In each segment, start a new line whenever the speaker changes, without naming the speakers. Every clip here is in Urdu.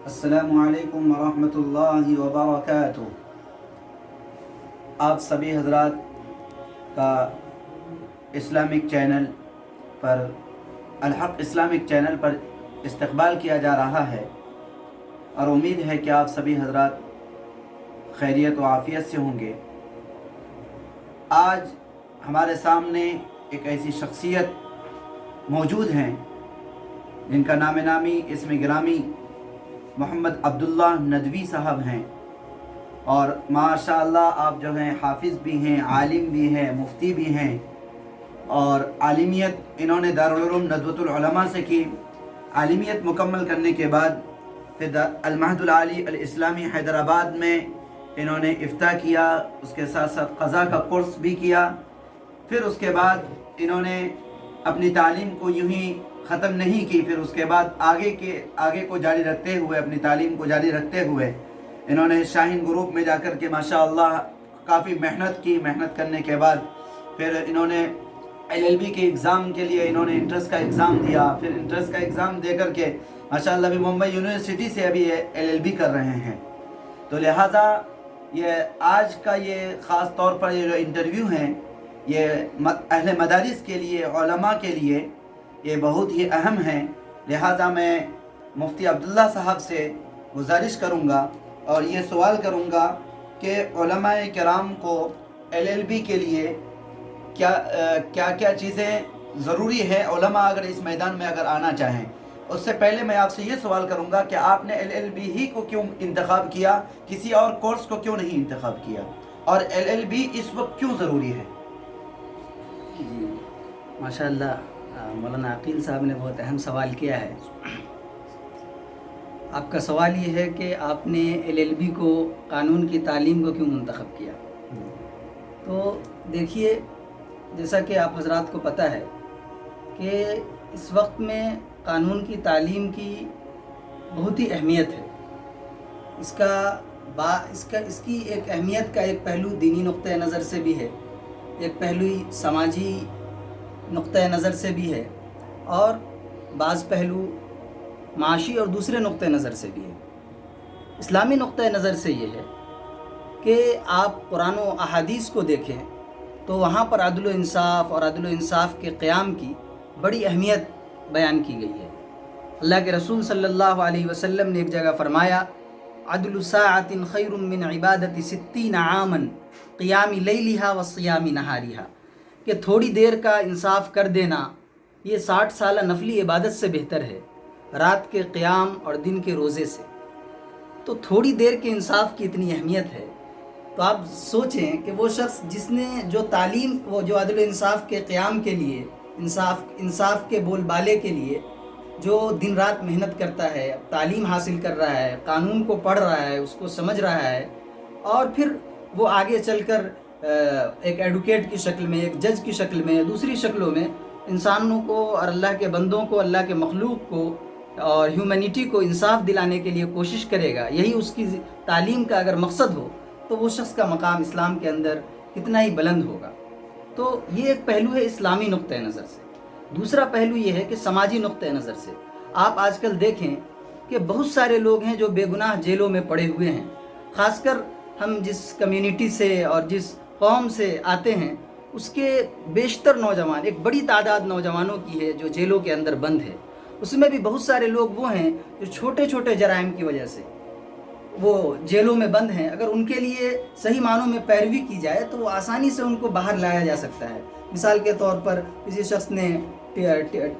السلام علیکم ورحمۃ اللہ وبرکاتہ۔ آپ سبھی حضرات کا اسلامک چینل پر الحق اسلامک چینل پر استقبال کیا جا رہا ہے، اور امید ہے کہ آپ سبھی حضرات خیریت و عافیت سے ہوں گے۔ آج ہمارے سامنے ایک ایسی شخصیت موجود ہیں جن کا نام نامی اسم گرامی محمد عبداللہ ندوی صاحب ہیں، اور ماشاءاللہ آپ جو ہیں حافظ بھی ہیں، عالم بھی ہیں، مفتی بھی ہیں، اور عالمیت انہوں نے دارالعلوم ندوۃ العلماء سے کی۔ عالمیت مکمل کرنے کے بعد پھر المعہد العالی الاسلامی حیدرآباد میں انہوں نے افتاء کیا، اس کے ساتھ ساتھ قضاء کا کورس بھی کیا۔ پھر اس کے بعد انہوں نے اپنی تعلیم کو یوں ہی ختم نہیں کی، پھر اس کے بعد آگے کو جاری رکھتے ہوئے، اپنی تعلیم کو جاری رکھتے ہوئے انہوں نے شاہین گروپ میں جا کر کے ماشاءاللہ کافی محنت کی۔ محنت کرنے کے بعد پھر انہوں نے LLB کے ایگزام کے لیے انہوں نے انٹرنس کا ایگزام دیا، پھر انٹرنس کا ایگزام دے کر کے ماشاءاللہ بھی ممبئی یونیورسٹی سے ابھی LLB کر رہے ہیں۔ تو لہٰذا یہ آج کا یہ خاص طور پر یہ جو انٹرویو ہیں، یہ اہل مدارس کے لیے، علماء کے لیے یہ بہت ہی اہم ہے۔ لہٰذا میں مفتی عبداللہ صاحب سے گزارش کروں گا اور یہ سوال کروں گا کہ علماء کرام کو LLB کے لیے کیا چیزیں ضروری ہے، علماء اگر اس میدان میں اگر آنا چاہیں۔ اس سے پہلے میں آپ سے یہ سوال کروں گا کہ آپ نے LLB ہی کو کیوں انتخاب کیا، کسی اور کورس کو کیوں نہیں انتخاب کیا، اور LLB اس وقت کیوں ضروری ہے؟
جی ماشاءاللہ، مولانا عقیل صاحب نے بہت اہم سوال کیا ہے۔ آپ کا سوال یہ ہے کہ آپ نے LLB کو، قانون کی تعلیم کو کیوں منتخب کیا؟ تو دیکھیے، جیسا کہ آپ حضرات کو پتہ ہے کہ اس وقت میں قانون کی تعلیم کی بہت ہی اہمیت ہے۔ اس کی ایک اہمیت کا ایک پہلو دینی نقطۂ نظر سے بھی ہے، ایک پہلو سماجی نقطۂ نظر سے بھی ہے، اور بعض پہلو معاشی اور دوسرے نقطۂ نظر سے بھی ہے۔ اسلامی نقطۂ نظر سے یہ ہے کہ آپ قرآن و احادیث کو دیکھیں تو وہاں پر عدل و انصاف اور عدل و انصاف کے قیام کی بڑی اہمیت بیان کی گئی ہے۔ اللہ کے رسول صلی اللہ علیہ وسلم نے ایک جگہ فرمایا، عدل ساعت خیر من عبادت 60 عاما قیام لیلہا و صیام نہارہا، کہ تھوڑی دیر کا انصاف کر دینا یہ 60 سالہ نفلی عبادت سے بہتر ہے، رات کے قیام اور دن کے روزے سے۔ تو تھوڑی دیر کے انصاف کی اتنی اہمیت ہے، تو آپ سوچیں کہ وہ شخص جس نے جو تعلیم، وہ جو عدل و انصاف کے قیام کے لیے، انصاف کے بول بالے کے لیے جو دن رات محنت کرتا ہے، تعلیم حاصل کر رہا ہے، قانون کو پڑھ رہا ہے، اس کو سمجھ رہا ہے، اور پھر وہ آگے چل کر ایک ایڈوکیٹ کی شکل میں، ایک جج کی شکل میں، دوسری شکلوں میں انسانوں کو اور اللہ کے بندوں کو، اللہ کے مخلوق کو اور ہیومینٹی کو انصاف دلانے کے لیے کوشش کرے گا، یہی اس کی تعلیم کا اگر مقصد ہو، تو وہ شخص کا مقام اسلام کے اندر کتنا ہی بلند ہوگا۔ تو یہ ایک پہلو ہے اسلامی نقطۂ نظر سے۔ دوسرا پہلو یہ ہے کہ سماجی نقطۂ نظر سے آپ آج کل دیکھیں کہ بہت سارے لوگ ہیں جو بے گناہ جیلوں میں پڑے ہوئے ہیں۔ خاص کر ہم جس کمیونٹی سے اور جس قوم سے آتے ہیں، اس کے بیشتر نوجوان، ایک بڑی تعداد نوجوانوں کی ہے جو جیلوں کے اندر بند ہے۔ اس میں بھی بہت سارے لوگ وہ ہیں جو چھوٹے چھوٹے جرائم کی وجہ سے وہ جیلوں میں بند ہیں۔ اگر ان کے لیے صحیح معنوں میں پیروی کی جائے تو وہ آسانی سے ان کو باہر لایا جا سکتا ہے۔ مثال کے طور پر کسی شخص نے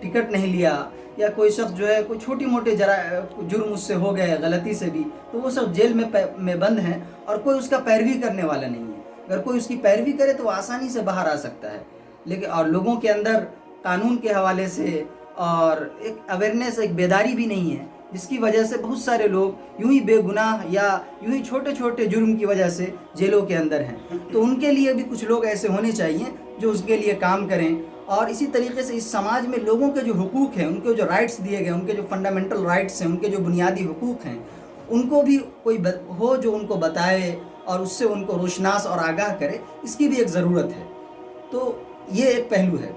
ٹکٹ نہیں لیا، یا کوئی شخص جو ہے کوئی چھوٹی موٹے جرم اس سے ہو گئے غلطی سے بھی، تو وہ سب جیل میں بند ہیں اور کوئی اس کا پیروی کرنے والا نہیں ہے۔ اگر کوئی اس کی پیروی کرے تو وہ آسانی سے باہر آ سکتا ہے، لیکن اور لوگوں کے اندر قانون کے حوالے سے اور ایک اویئرنیس، ایک بیداری بھی نہیں ہے، جس کی وجہ سے بہت سارے لوگ یوں ہی بے گناہ یا یوں ہی چھوٹے چھوٹے جرم کی وجہ سے جیلوں کے اندر ہیں۔ تو ان کے لیے بھی کچھ لوگ ایسے ہونے چاہیے جو اس کے لیے کام کریں۔ اور اسی طریقے سے اس سماج میں لوگوں کے جو حقوق ہیں، ان کو جو رائٹس دیے گئے، ان کے جو فنڈامنٹل رائٹس ہیں، ان کے جو بنیادی حقوق ہیں، ان کو بھی کوئی ہو جو ان کو بتائے اور اس سے ان کو روشناس اور آگاہ کرے، اس کی بھی ایک ضرورت ہے۔ تو یہ ایک پہلو ہے۔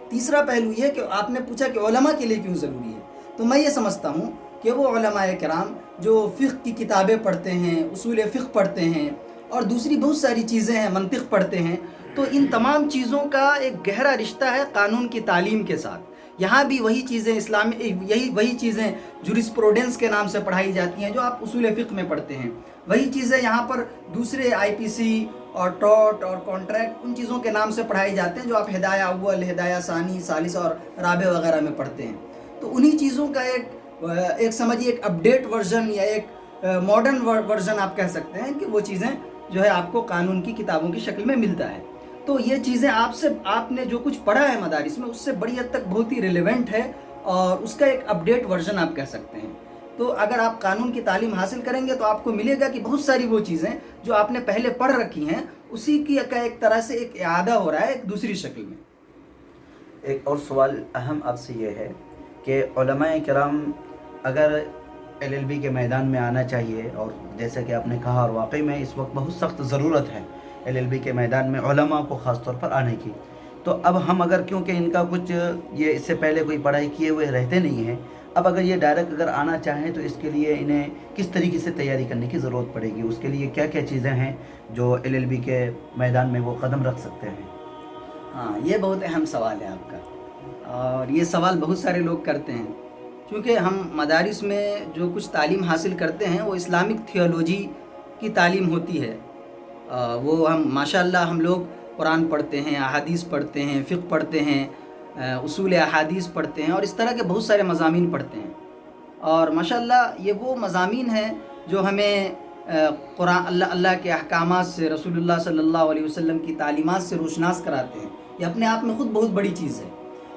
تیسرا پہلو یہ کہ آپ نے پوچھا کہ علماء کے لیے کیوں ضروری ہے، تو میں یہ سمجھتا ہوں کہ وہ علماء کرام جو فقہ کی کتابیں پڑھتے ہیں، اصول فقہ پڑھتے ہیں اور دوسری بہت ساری چیزیں ہیں، منطق پڑھتے ہیں، تو ان تمام چیزوں کا ایک گہرا رشتہ ہے قانون کی تعلیم کے ساتھ۔ یہاں بھی وہی چیزیں وہی چیزیں جورسپروڈنس کے نام سے پڑھائی جاتی ہیں جو آپ اصول فقہ میں پڑھتے ہیں، وہی چیزیں یہاں پر دوسرے IPC اور ٹاٹ اور کانٹریکٹ ان چیزوں کے نام سے پڑھائی جاتے ہیں جو آپ ہدایہ اول، ہدایہ ثانی، ثالث اور رابع وغیرہ میں پڑھتے ہیں۔ تو انہی چیزوں کا ایک سمجھیے ایک اپڈیٹ ورژن یا ایک ماڈرن ورژن آپ کہہ سکتے ہیں کہ وہ چیزیں جو ہے آپ کو قانون کی کتابوں کی شکل میں ملتا ہے۔ تو یہ چیزیں آپ نے جو کچھ پڑھا ہے مدارس میں اس سے بڑی حد تک بہت ہی ریلیونٹ ہے اور اس کا ایک اپڈیٹ ورژن آپ کہہ سکتے ہیں۔ تو اگر آپ قانون کی تعلیم حاصل کریں گے تو آپ کو ملے گا کہ بہت ساری وہ چیزیں جو آپ نے پہلے پڑھ رکھی ہیں اسی کی کا ایک طرح سے ایک اعادہ ہو رہا ہے ایک دوسری شکل میں۔
ایک اور سوال اہم آپ سے یہ ہے کہ علماء کرام اگر LLB کے میدان میں آنا چاہیے، اور جیسا کہ آپ نے کہا اور واقعی میں اس وقت بہت سخت ضرورت ہے LLB کے میدان میں علماء کو خاص طور پر آنے کی، تو اب ہم اگر کیونکہ ان کا کچھ یہ اس سے پہلے کوئی پڑھائی کیے ہوئے رہتے نہیں ہیں، اب اگر یہ ڈائریکٹ اگر آنا چاہیں تو اس کے لیے انہیں کس طریقے سے تیاری کرنے کی ضرورت پڑے گی؟ اس کے لیے کیا کیا چیزیں ہیں جو LLB کے میدان میں وہ قدم رکھ سکتے ہیں؟
ہاں، یہ بہت اہم سوال ہے آپ کا، اور یہ سوال بہت سارے لوگ کرتے ہیں کیونکہ ہم مدارس میں جو کچھ تعلیم حاصل کرتے ہیں وہ اسلامک تھیولوجی کی تعلیم ہوتی ہے۔ وہ ہم ماشاءاللہ ہم لوگ قرآن پڑھتے ہیں، احادیث پڑھتے ہیں، فقہ پڑھتے ہیں، اصول احادیث پڑھتے ہیں اور اس طرح کے بہت سارے مضامین پڑھتے ہیں، اور ماشاءاللہ یہ وہ مضامین ہیں جو ہمیں قرآن اللہ کے احکامات سے، رسول اللہ صلی اللہ علیہ وسلم کی تعلیمات سے روشناس کراتے ہیں۔ یہ اپنے آپ میں خود بہت بڑی چیز ہے،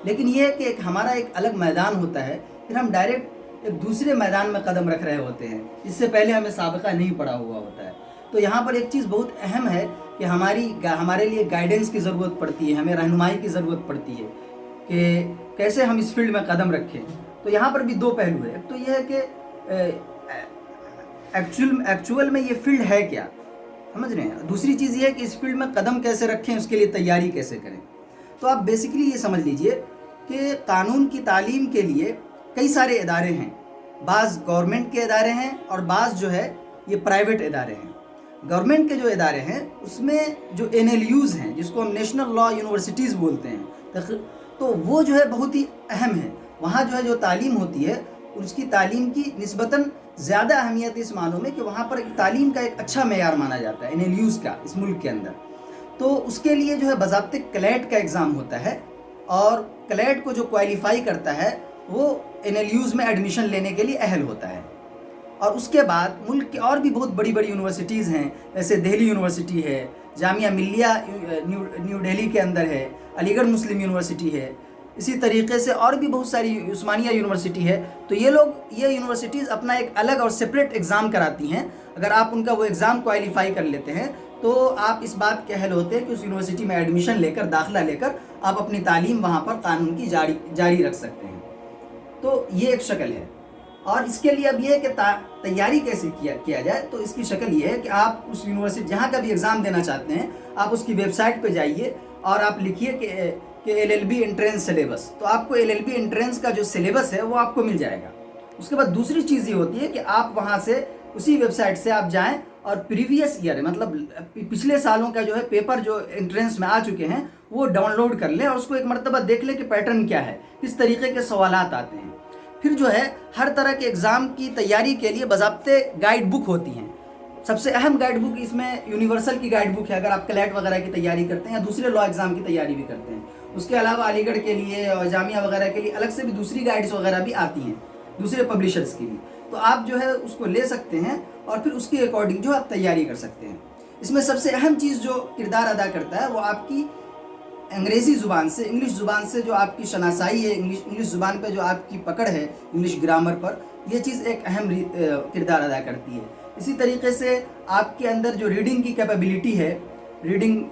لیکن یہ ہے کہ ہمارا ایک الگ میدان ہوتا ہے، پھر ہم ڈائریکٹ ایک دوسرے میدان میں قدم رکھ رہے ہوتے ہیں، اس سے پہلے ہمیں سابقہ نہیں پڑا ہوا ہوتا ہے۔ تو یہاں پر ایک چیز بہت اہم ہے کہ ہمارے لیے گائیڈنس کی ضرورت پڑتی ہے، ہمیں رہنمائی کی ضرورت پڑتی ہے کہ کیسے ہم اس فیلڈ میں قدم رکھیں۔ تو یہاں پر بھی دو پہلو ہے، ایک تو یہ ہے کہ ایکچول میں یہ فیلڈ ہے کیا، سمجھ رہے ہیں، دوسری چیز یہ ہے کہ اس فیلڈ میں قدم کیسے رکھیں، اس کے لیے تیاری کیسے کریں۔ تو آپ بیسیکلی یہ سمجھ لیجئے کہ قانون کی تعلیم کے لیے کئی سارے ادارے ہیں، بعض گورنمنٹ کے ادارے ہیں اور بعض جو ہے یہ پرائیویٹ ادارے ہیں۔ گورنمنٹ کے جو ادارے ہیں اس میں جو NLUs ہیں جس کو ہم نیشنل لا یونیورسٹیز بولتے ہیں، تو وہ جو ہے بہت ہی اہم ہے۔ وہاں جو ہے جو تعلیم ہوتی ہے اس کی تعلیم کی نسبتاً زیادہ اہمیت اس معنوں میں کہ وہاں پر تعلیم کا ایک اچھا معیار مانا جاتا ہے NLUs کا اس ملک کے اندر۔ تو اس کے لیے جو ہے باضابطہ کلیٹ کا ایگزام ہوتا ہے، اور کلیٹ کو جو کوالیفائی کرتا ہے وہ NLUs میں ایڈمیشن لینے کے لیے اہل ہوتا ہے۔ اور اس کے بعد ملک کی اور بھی بہت بڑی بڑی یونیورسٹیز ہیں، جیسے دہلی یونیورسٹی ہے، جامعہ ملیہ نیو دہلی کے اندر ہے، علی گڑھ مسلم یونیورسٹی ہے، اسی طریقے سے اور بھی بہت ساری عثمانیہ یونیورسٹی ہے۔ تو یہ یونیورسٹیز اپنا ایک الگ اور سپریٹ ایگزام کراتی ہیں۔ اگر آپ ان کا وہ ایگزام کوالیفائی کر لیتے ہیں تو آپ اس بات کے اہل ہوتے ہیں کہ اس یونیورسٹی میں ایڈمیشن لے کر، داخلہ لے کر آپ اپنی تعلیم وہاں پر قانون کی جاری رکھ سکتے ہیں۔ تو یہ ایک شکل ہے، اور اس کے لیے اب یہ ہے کہ تیاری کیسے کیا جائے۔ تو اس کی شکل یہ ہے کہ آپ اس یونیورسٹی جہاں کا بھی ایگزام دینا چاہتے ہیں، آپ اس کی ویب سائٹ پہ جائیے اور آپ لکھیے کہ LLB انٹرنس سلیبس، تو آپ کو LLB انٹرنس کا جو سلیبس ہے وہ آپ کو مل جائے گا۔ اس کے بعد دوسری چیز یہ ہوتی ہے کہ آپ وہاں سے اسی ویب سائٹ سے آپ جائیں اور پریویس ایئر مطلب پچھلے سالوں کا جو ہے پیپر جو انٹرنس میں آ چکے ہیں وہ ڈاؤن لوڈ کر لیں اور اس کو ایک مرتبہ دیکھ لیں کہ پیٹرن کیا ہے، کس طریقے کے سوالات آتے ہیں۔ پھر جو ہے ہر طرح کے ایگزام کی تیاری کے لیے باضابطہ گائیڈ بک ہوتی ہیں۔ سب سے اہم گائیڈ بک اس میں یونیورسل کی گائیڈ بک ہے، اگر آپ کلیٹ وغیرہ کی تیاری کرتے ہیں یا دوسرے لا ایگزام کی تیاری بھی کرتے ہیں۔ اس کے علاوہ علی گڑھ کے لیے اور جامعہ وغیرہ کے لیے الگ سے بھی دوسری گائیڈز وغیرہ بھی آتی ہیں دوسرے پبلشرز کی بھی، تو آپ جو ہے اس کو لے سکتے ہیں اور پھر اس کے اکارڈنگ جو آپ تیاری کر سکتے ہیں۔ اس میں سب سے اہم چیز جو کردار ادا کرتا ہے وہ آپ کی انگریزی زبان سے، انگلش زبان سے جو آپ کی شناسائی ہے، انگلش زبان پہ جو آپ کی پکڑ ہے، انگلش گرامر پر، یہ چیز ایک اہم کردار ادا کرتی ہے۔ اسی طریقے سے آپ کے اندر جو ریڈنگ کی کیپیبلٹی ہے، ریڈنگ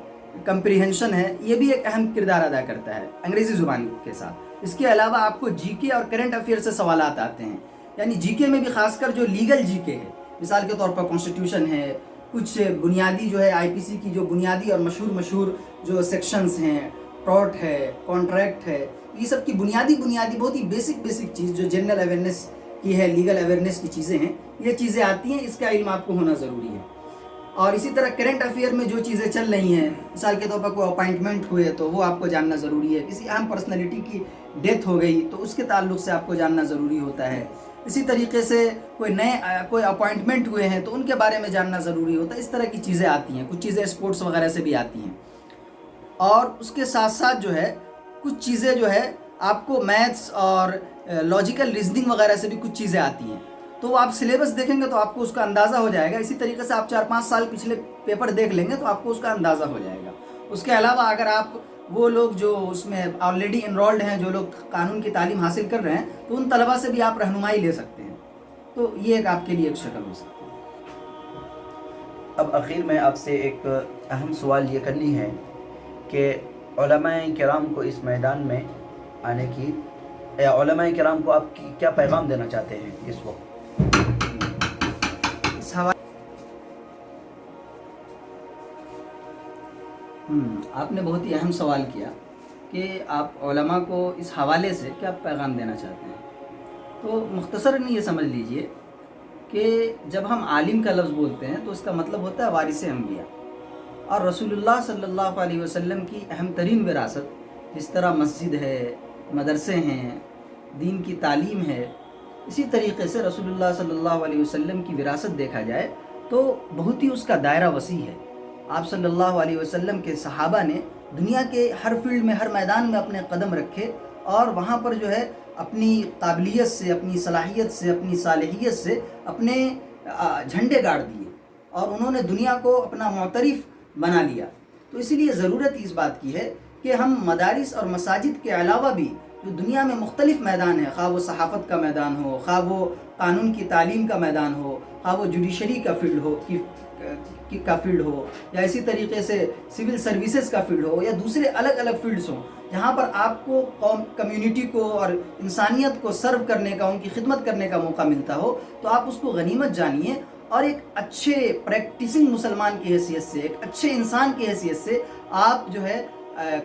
کمپریہنشن ہے، یہ بھی ایک اہم کردار ادا کرتا ہے انگریزی زبان کے ساتھ۔ اس کے علاوہ آپ کو GK اور کرنٹ افیئر سے سوالات آتے ہیں، یعنی GK میں بھی خاص کر جو لیگل GK ہے، مثال کے طور پر کانسٹیٹیوشن ہے، کچھ بنیادی جو ہے IPC کی جو بنیادی اور مشہور جو سیکشنز ہیں، ٹاٹ ہے، کانٹریکٹ ہے، یہ سب کی بنیادی بہت ہی بیسک چیز جو جنرل اویئرنیس کی ہے، لیگل اویئرنیس کی چیزیں ہیں، یہ چیزیں آتی ہیں، اس کا علم آپ کو ہونا ضروری ہے۔ اور اسی طرح کرنٹ افیئر میں جو چیزیں چل رہی ہیں، مثال کے طور پر کوئی اپائنٹمنٹ ہوئے تو وہ آپ کو جاننا ضروری ہے، کسی اہم پرسنالٹی کی ڈیتھ ہو گئی تو اس کے تعلق سے آپ کو جاننا ضروری ہوتا ہے۔ اسی طریقے سے کوئی اپوائنٹمنٹ ہوئے ہیں تو ان کے بارے میں جاننا ضروری ہوتا ہے۔ اس طرح کی چیزیں آتی ہیں، کچھ چیزیں اسپورٹس وغیرہ سے بھی آتی ہیں، اور اس کے ساتھ ساتھ جو ہے کچھ چیزیں جو ہے آپ کو میتھس اور لاجیکل ریزننگ وغیرہ سے بھی کچھ چیزیں آتی ہیں، تو آپ سلیبس دیکھیں گے تو آپ کو اس کا اندازہ ہو جائے گا۔ اسی طریقے سے آپ 4-5 سال پچھلے پیپر دیکھ لیں گے تو آپ کو اس کا اندازہ ہو جائے گا۔ اس کے علاوہ اگر آپ وہ لوگ جو اس میں آلریڈی انرولڈ ہیں، جو لوگ قانون کی تعلیم حاصل کر رہے ہیں، تو ان طلباء سے بھی آپ رہنمائی لے سکتے ہیں، تو یہ ایک آپ کے لیے ایک شکل ہو سکتی ہے۔
اب اخیر میں آپ سے ایک اہم سوال یہ کرنی ہے کہ علماء کرام کو اس میدان میں آنے کی، یا علماء کرام کو آپ کی کیا پیغام دینا چاہتے ہیں اس وقت؟
اس حوالے آپ نے بہت ہی اہم سوال کیا کہ آپ علماء کو اس حوالے سے کیا پیغام دینا چاہتے ہیں۔ تو مختصراً یہ سمجھ لیجئے کہ جب ہم عالم کا لفظ بولتے ہیں تو اس کا مطلب ہوتا ہے وارث انبیاء، اور رسول اللہ صلی اللہ علیہ وسلم کی اہم ترین وراثت جس طرح مسجد ہے، مدرسے ہیں، دین کی تعلیم ہے، اسی طریقے سے رسول اللہ صلی اللہ علیہ وسلم کی وراثت دیکھا جائے تو بہت ہی اس کا دائرہ وسیع ہے۔ آپ صلی اللہ علیہ وسلم کے صحابہ نے دنیا کے ہر فیلڈ میں، ہر میدان میں اپنے قدم رکھے، اور وہاں پر جو ہے اپنی قابلیت سے، اپنی صلاحیت سے، اپنی صالحیت سے اپنے جھنڈے گاڑ دیے، اور انہوں نے دنیا کو اپنا معترف بنا لیا۔ تو اسی لیے ضرورت اس بات کی ہے کہ ہم مدارس اور مساجد کے علاوہ بھی جو دنیا میں مختلف میدان ہیں، خواہ وہ صحافت کا میدان ہو، خواہ وہ قانون کی تعلیم کا میدان ہو، خواہ وہ جوڈیشری کا فیلڈ ہو، یا اسی طریقے سے سول سروسز کا فیلڈ ہو، یا دوسرے الگ الگ فیلڈز ہوں، جہاں پر آپ کو کمیونٹی کو اور انسانیت کو سرو کرنے کا، ان کی خدمت کرنے کا موقع ملتا ہو، تو آپ اس کو غنیمت جانیے، اور ایک اچھے پریکٹسنگ مسلمان کی حیثیت سے، ایک اچھے انسان کی حیثیت سے آپ جو ہے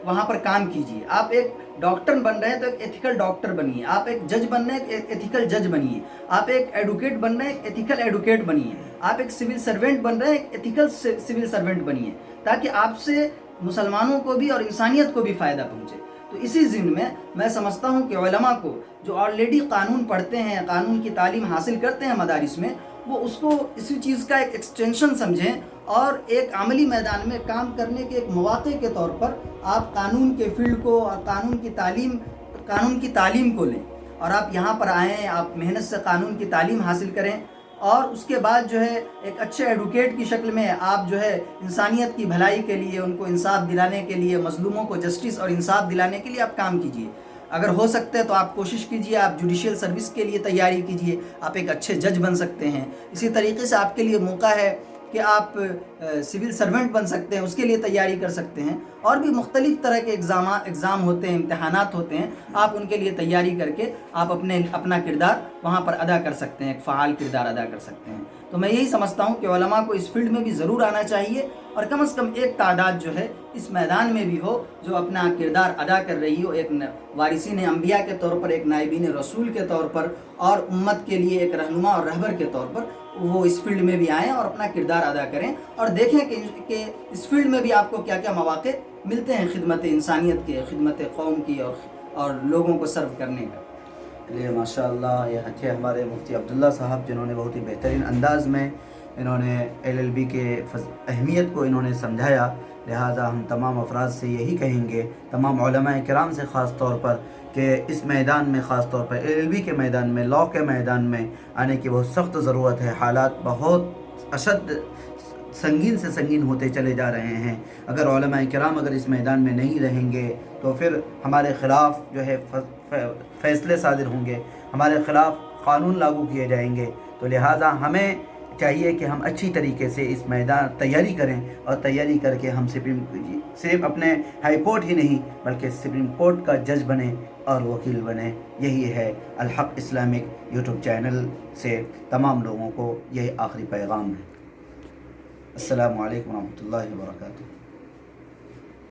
وہاں پر کام کیجیے۔ آپ ایک ڈاکٹر بن رہے ہیں تو ایک ایتھیکل ڈاکٹر بنیے، آپ ایک جج بن رہے ہیں ایک ایتھیکل جج بنیے، آپ ایک ایڈوکیٹ بن رہے ہیں ایک ایتھیکل ایڈوکیٹ بنیے، آپ ایک سول سرونٹ بن رہے ہیں ایک ایتھیکل سول سرونٹ بنیے، تاکہ آپ سے مسلمانوں کو بھی اور انسانیت کو بھی فائدہ پہنچے۔ تو اسی ضمن میں میں سمجھتا ہوں کہ علماء کو جو آلریڈی قانون پڑھتے ہیں، قانون کی تعلیم حاصل کرتے ہیں مدارس میں، وہ اس کو اسی چیز کا ایک ایکسٹینشن سمجھیں، اور ایک عملی میدان میں کام کرنے کے ایک مواقع کے طور پر آپ قانون کے فیلڈ کو اور قانون کی تعلیم کو لیں، اور آپ یہاں پر آئیں، آپ محنت سے قانون کی تعلیم حاصل کریں، اور اس کے بعد جو ہے ایک اچھے ایڈوکیٹ کی شکل میں آپ جو ہے انسانیت کی بھلائی کے لیے، ان کو انصاف دلانے کے لیے، مظلوموں کو جسٹس اور انصاف دلانے کے لیے آپ کام کیجیے۔ اگر ہو سکتا ہے تو آپ کوشش کیجیے، آپ جوڈیشل سروس کے لیے تیاری کیجیے، آپ ایک اچھے جج بن سکتے ہیں۔ اسی طریقے سے آپ کے لیے موقع ہے کہ آپ سول سرونٹ بن سکتے ہیں، اس کے لیے تیاری کر سکتے ہیں، اور بھی مختلف طرح کے ایگزام ہوتے ہیں، امتحانات ہوتے ہیں، آپ ان کے لیے تیاری کر کے آپ اپنا کردار وہاں پر ادا کر سکتے ہیں، ایک فعال کردار ادا کر سکتے ہیں۔ تو میں یہی سمجھتا ہوں کہ علماء کو اس فیلڈ میں بھی ضرور آنا چاہیے، اور کم از کم ایک تعداد جو ہے اس میدان میں بھی ہو جو اپنا کردار ادا کر رہی ہو، ایک وارثین انبیاء کے طور پر، ایک نائبین رسول کے طور پر، اور امت کے لیے ایک رہنما اور رہبر کے طور پر وہ اس فیلڈ میں بھی آئیں اور اپنا کردار ادا کریں، اور دیکھیں کہ اس فیلڈ میں بھی آپ کو کیا کیا مواقع ملتے ہیں خدمت انسانیت کے، خدمت قوم کی، اور لوگوں کو سرو کرنے کا۔
چلیے ماشاء اللہ، یہ تھے ہمارے مفتی عبداللہ صاحب، جنہوں نے بہت ہی بہترین انداز میں انہوں نے LLB کے اہمیت کو انہوں نے سمجھایا۔ لہٰذا ہم تمام افراد سے یہی کہیں گے، تمام علماء کرام سے خاص طور پر، کہ اس میدان میں، خاص طور پر LLB کے میدان میں، لاء کے میدان میں آنے کی بہت سخت ضرورت ہے۔ حالات بہت اشد، سنگین سے سنگین ہوتے چلے جا رہے ہیں۔ اگر علماء کرام اگر اس میدان میں نہیں رہیں گے تو پھر ہمارے خلاف جو ہے فیصلے صادر ہوں گے، ہمارے خلاف قانون لاگو کیے جائیں گے۔ تو لہٰذا ہمیں چاہیے کہ ہم اچھی طریقے سے اس میدان تیاری کریں، اور تیاری کر کے ہم صرف اپنے ہائی کورٹ ہی نہیں بلکہ سپریم کورٹ کا جج بنیں اور وکیل بنیں۔ یہی ہے الحق اسلامک یوٹیوب چینل سے تمام لوگوں کو یہ آخری پیغام ہے۔ السلام علیکم ورحمۃ اللہ وبرکاتہ۔